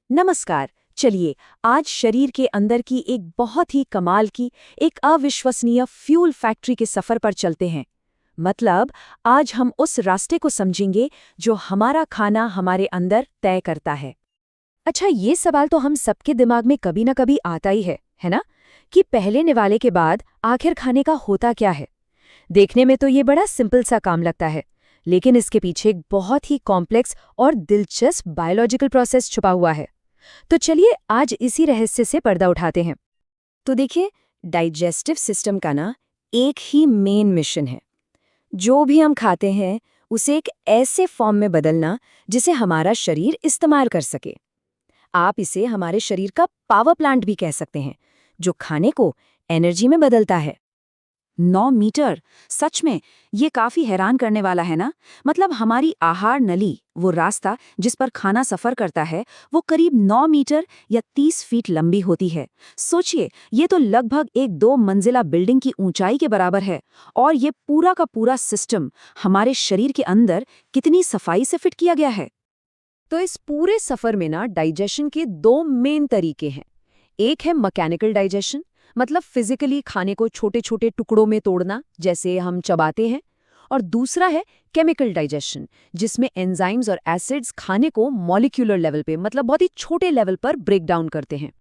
नमस्कार। चलिए आज शरीर के अंदर की एक बहुत ही कमाल की, एक अविश्वसनीय फ्यूल फैक्ट्री के सफर पर चलते हैं। मतलब आज हम उस रास्ते को समझेंगे जो हमारा खाना हमारे अंदर तय करता है। अच्छा, ये सवाल तो हम सबके दिमाग में कभी ना कभी आता ही है ना? कि पहले निवाले के बाद आखिर खाने का होता क्या है? देखने में तो ये बड़ा सिंपल सा काम लगता है, लेकिन इसके पीछे एक बहुत ही कॉम्प्लेक्स और दिलचस्प बायोलॉजिकल प्रोसेस छुपा हुआ है। तो चलिए आज इसी रहस्य से पर्दा उठाते हैं। तो देखिए, डाइजेस्टिव सिस्टम का ना एक ही मेन मिशन है। जो भी हम खाते हैं उसे एक ऐसे फॉर्म में बदलना जिसे हमारा शरीर इस्तेमाल कर सके। आप इसे हमारे शरीर का पावर प्लांट भी कह सकते हैं, जो खाने को एनर्जी में बदलता है। 9 मीटर, सच में ये काफी हैरान करने वाला है ना। मतलब हमारी आहार नली, वो रास्ता जिस पर खाना सफर करता है, वो करीब 9 मीटर या 30 फीट लंबी होती है। सोचिए, ये तो लगभग एक 2 मंजिला बिल्डिंग की ऊंचाई के बराबर है। और ये पूरा का पूरा सिस्टम हमारे शरीर के अंदर कितनी सफाई से फिट किया गया है। तो इस पूरे सफर में ना डाइजेशन के दो मेन तरीके हैं। एक है मैकेनिकल डाइजेशन, मतलब फिजिकली खाने को छोटे छोटे टुकड़ों में तोड़ना, जैसे हम चबाते हैं। और दूसरा है केमिकल डाइजेशन, जिसमें एंजाइम्स और एसिड्स खाने को मॉलिक्यूलर लेवल पे, मतलब बहुत ही छोटे लेवल पर ब्रेक डाउन करते हैं।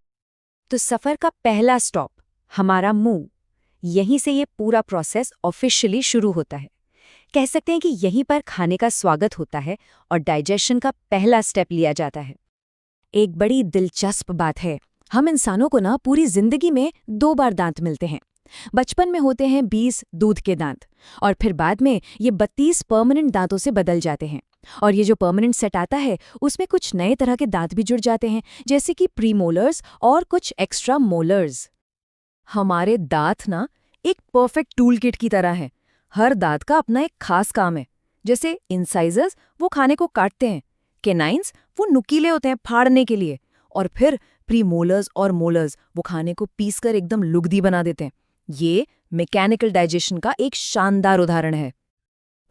तो सफर का पहला स्टॉप हमारा मुंह। यहीं से ये पूरा प्रोसेस ऑफिशियली शुरू होता है। कह सकते हैं कि यहीं पर खाने का स्वागत होता है और डाइजेशन का पहला स्टेप लिया जाता है। एक बड़ी दिलचस्प बात है, हम इंसानों को ना पूरी जिंदगी में 2 बार दांत मिलते हैं। बचपन में होते हैं 20 दूध के दांत, और फिर बाद में ये 32 परमानेंट दांतों से बदल जाते हैं। और ये जो परमानेंट सेट आता है उसमें कुछ नए तरह के दांत भी जुड़ जाते हैं, जैसे कि प्रीमोलर्स और कुछ एक्स्ट्रा मोलर्स। हमारे दांत ना एक परफेक्ट टूल किट की तरह है। हर दांत का अपना एक खास काम है। जैसे इंसाइजर्स वो खाने को काटते हैं, केनाइन्स वो नुकीले होते हैं फाड़ने के लिए, और फिर प्रीमोलर्स और मोलर्स वो खाने को पीसकर एकदम लुगदी बना देते हैं। ये मैकेनिकल डाइजेशन का एक शानदार उदाहरण है।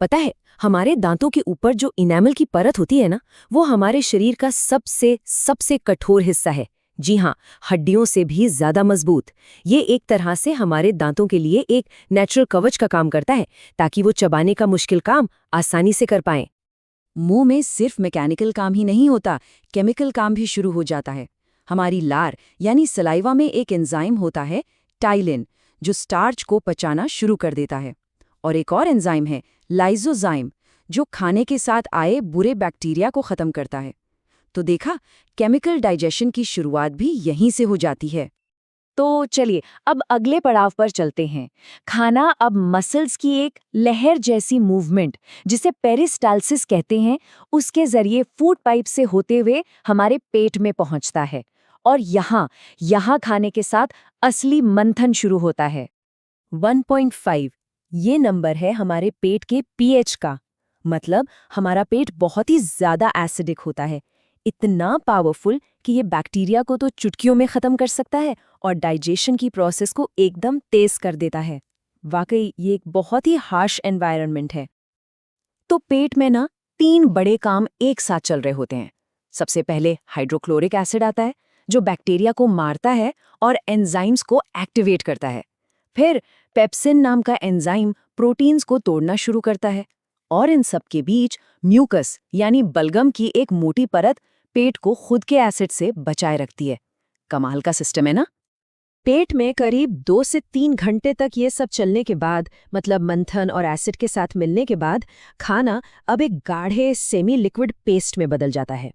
पता है, हमारे दांतों के ऊपर जो इनेमल की परत होती है ना, वो हमारे शरीर का सबसे सबसे कठोर हिस्सा है। जी हाँ, हड्डियों से भी ज्यादा मजबूत। ये एक तरह से हमारे दांतों के लिए एक नेचुरल कवच का काम करता है, ताकि वो चबाने का मुश्किल काम आसानी से कर पाएं। मुंह में सिर्फ मैकेनिकल काम ही नहीं होता, केमिकल काम भी शुरू हो जाता है। हमारी लार यानी सलाइवा में एक एंजाइम होता है, टाइलिन, जो स्टार्च को पचाना शुरू कर देता है। और एक और एंजाइम है, लाइजोजाइम, जो खाने के साथ आए बुरे बैक्टीरिया को खत्म करता है। तो देखा, केमिकल डाइजेशन की शुरुआत भी यहीं से हो जाती है। तो चलिए अब अगले पड़ाव पर चलते हैं। खाना अब मसल्स की एक लहर जैसी मूवमेंट, जिसे पेरिस्टाल्सिस कहते हैं, उसके जरिए फूड पाइप से होते हुए हमारे पेट में पहुंचता है। और यहाँ खाने के साथ असली मंथन शुरू होता है। 1.5 ये नंबर है हमारे पेट के पीएच का। मतलब हमारा पेट बहुत ही ज्यादा एसिडिक होता है, इतना पावरफुल कि ये बैक्टीरिया को तो चुटकियों में खत्म कर सकता है और डाइजेशन की प्रोसेस को एकदम तेज कर देता है। वाकई ये एक बहुत ही हार्श एनवायरनमेंट है। तो पेट में ना 3 बड़े काम एक साथ चल रहे होते हैं। सबसे पहले हाइड्रोक्लोरिक एसिड आता है, जो बैक्टीरिया को मारता है और एंजाइम्स को एक्टिवेट करता है। फिर पेप्सिन नाम का एंजाइम प्रोटीन्स को तोड़ना शुरू करता है। और इन सब के बीच म्यूकस यानी बलगम की एक मोटी परत पेट को खुद के एसिड से बचाए रखती है। कमाल का सिस्टम है ना। पेट में करीब 2 से 3 घंटे तक ये सब चलने के बाद, मतलब मंथन और एसिड के साथ मिलने के बाद, खाना अब एक गाढ़े सेमी लिक्विड पेस्ट में बदल जाता है।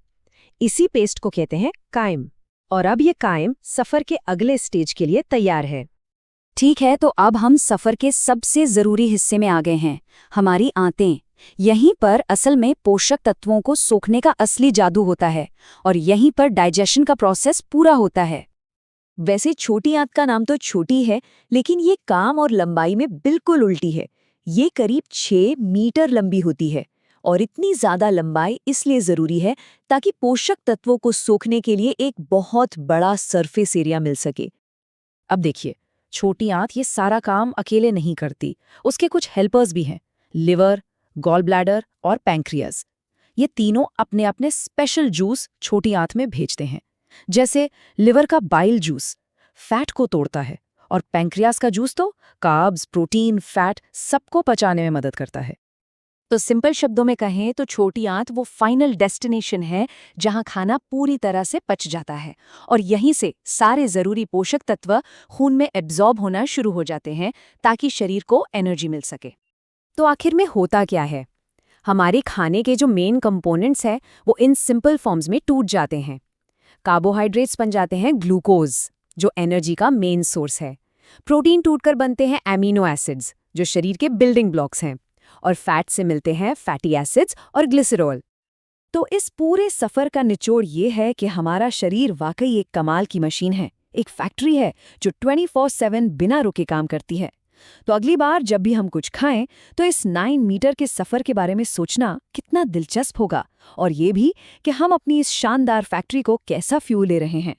इसी पेस्ट को कहते हैं काइम। और अब ये काइम सफर के अगले स्टेज के लिए तैयार है। ठीक है, तो अब हम सफर के सबसे जरूरी हिस्से में आ गए हैं, हमारी आंतें। यहीं पर असल में पोषक तत्वों को सोखने का असली जादू होता है, और यहीं पर डाइजेशन का प्रोसेस पूरा होता है। वैसे छोटी आंत का नाम तो छोटी है, लेकिन ये काम और लंबाई में बिल्कुल उल्टी है। ये करीब 6 मीटर लंबी होती है, और इतनी ज्यादा लंबाई इसलिए जरूरी है ताकि पोषक तत्वों को सोखने के लिए एक बहुत बड़ा सरफेस एरिया मिल सके। अब देखिए, छोटी आंत ये सारा काम अकेले नहीं करती, उसके कुछ हेल्पर्स भी हैं। लिवर, गॉल ब्लैडर और पैंक्रियाज, ये तीनों अपने अपने स्पेशल जूस छोटी आंत में भेजते हैं। जैसे लिवर का बाइल जूस फैट को तोड़ता है, और पैंक्रियास का जूस तो कार्ब्स, प्रोटीन, फैट सबको पचाने में मदद करता है। तो सिंपल शब्दों में कहें तो छोटी आंत वो फाइनल डेस्टिनेशन है जहां खाना पूरी तरह से पच जाता है, और यहीं से सारे ज़रूरी पोषक तत्व खून में एब्जॉर्ब होना शुरू हो जाते हैं ताकि शरीर को एनर्जी मिल सके। तो आखिर में होता क्या है? हमारे खाने के जो मेन कंपोनेंट्स हैं वो इन सिंपल फॉर्म्स में टूट जाते हैं। कार्बोहाइड्रेट्स बन जाते हैं ग्लूकोज, जो एनर्जी का मेन सोर्स है। प्रोटीन टूटकर बनते हैं एमिनो एसिड्स, जो शरीर के बिल्डिंग ब्लॉक्स हैं। और फैट से मिलते हैं फैटी एसिड्स और ग्लिसरॉल। तो इस पूरे सफ़र का निचोड़ ये है कि हमारा शरीर वाकई एक कमाल की मशीन है, एक फैक्ट्री है जो 24/7 बिना रुके काम करती है। तो अगली बार जब भी हम कुछ खाएं तो इस 9 मीटर के सफ़र के बारे में सोचना कितना दिलचस्प होगा, और ये भी कि हम अपनी इस शानदार फैक्ट्री को कैसा फ्यूल ले रहे हैं।